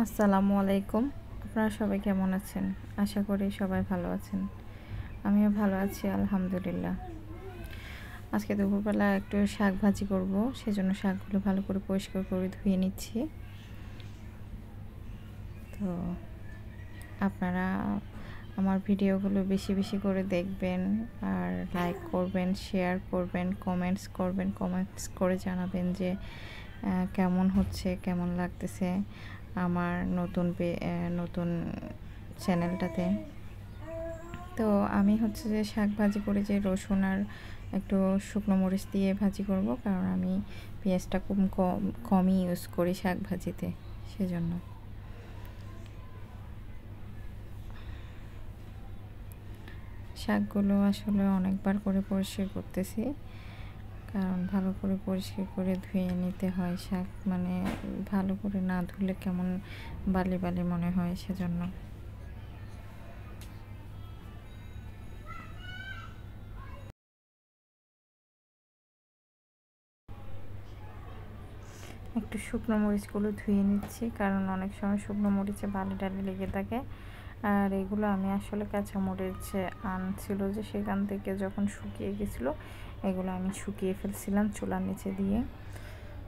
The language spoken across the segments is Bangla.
আসসালামু আলাইকুম। আপনারা সবাই কেমন আছেন? আশা করি সবাই ভালো আছেন। আমিও ভালো আছি আলহামদুলিল্লাহ। আজকে দুপুরবেলা একটু শাক ভাজি করব, সেজন্য শাকগুলো ভালো করে পরিষ্কার করে ধুয়ে নিচ্ছি। তো আপনারা আমার ভিডিওগুলো বেশি বেশি করে দেখবেন, আর লাইক করবেন, শেয়ার করবেন, কমেন্টস করে জানাবেন যে কেমন হচ্ছে, কেমন লাগতেছে আমার নতুন চ্যানেলটাতে। তো আমি হচ্ছে যে শাক ভাজি করে যে রসুন আর একটু শুকনো মরিচ দিয়ে ভাজি করব, কারণ আমি পেঁয়াজটা খুব কমই ইউজ করি শাক ভাজিতে, সেজন্য। শাকগুলো আসলে অনেকবার করে পরিষ্কার করতেছি, কারণ ভালো করে পরিষ্কার করে ধুয়ে নিতে হয়। শাক মানে ভালো করে না ধুলে কেমন বালি বালি মনে হয়, সেজন্য। একটু শুকনো মরিচগুলো ধুয়ে নিচ্ছি, কারণ অনেক সময় শুকনো মরিচে বালি টালি লেগে থাকে। আর এগুলো আমি আসলে কাঁচা মরিচ আনছিল যে সেখান থেকে যখন শুকিয়ে গেছিলো, এগুলো আমি শুকিয়ে ফেলছিলাম চুলার নিচে দিয়ে।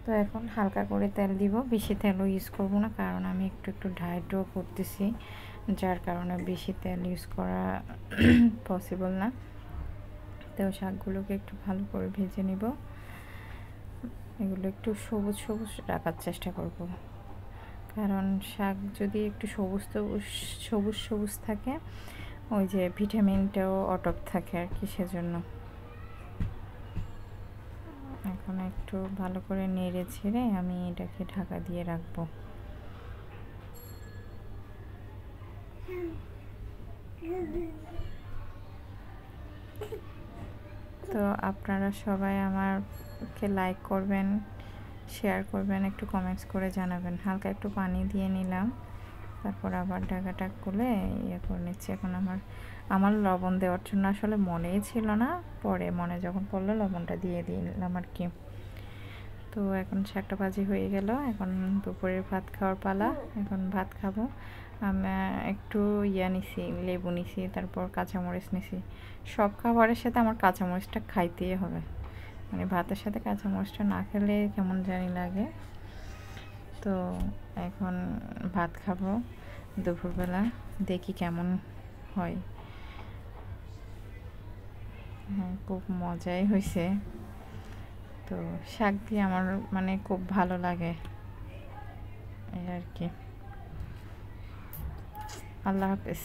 তো এখন হালকা করে তেল দিব, বেশি তেলও ইউজ করব না, কারণ আমি একটু ডায়েটও করতেছি, যার কারণে বেশি তেল ইউজ করা পসিবল না। তো শাকগুলোকে একটু ভালো করে ভেজে নিব। এগুলো একটু সবুজ সবুজ রাখার চেষ্টা করব, কারণ শাক যদি একটু সবুজ সবুজ থাকে, ওই যে ভিটামিনটাও অটপ থাকে আর কি, সেজন্য। এখন একটু ভালো করে নেড়ে ছেড়ে আমি এটাকে ঢাকা দিয়ে রাখবো। তো আপনারা সবাই আমাকে লাইক করবেন, শেয়ার করবেন, একটু কমেন্টস করে জানাবেন। হালকা একটু পানি দিয়ে নিলাম, তারপর আবার ঢাকাটা খুলে ইয়ে করে নিচ্ছি। এখন আমার লবণ দেওয়ার জন্য আসলে মনেই ছিল না, পরে মনে যখন পড়লো লবণটা দিয়ে দিলাম আর কি। তো এখন শাকটা ভাজি হয়ে গেল, এখন দুপুরের ভাত খাওয়ার পালা। এখন ভাত খাবো। আমি একটু নিছি, লেবু নিছি, তারপর কাঁচামরিচ নিছি। সব খাবারের সাথে আমার কাঁচামরিচটা খাইতেই হবে, মানে ভাতের সাথে কাঁচামরিচটা না খেলে কেমন জানি লাগে। তো এখন ভাত খাবো দুপুরবেলা, দেখি কেমন হয়। হ্যাঁ, খুব মজাই হয়েছে। তো শাক দিয়ে আমার মানে খুব ভালো লাগে এই আর কি। আল্লাহ হাফেজ।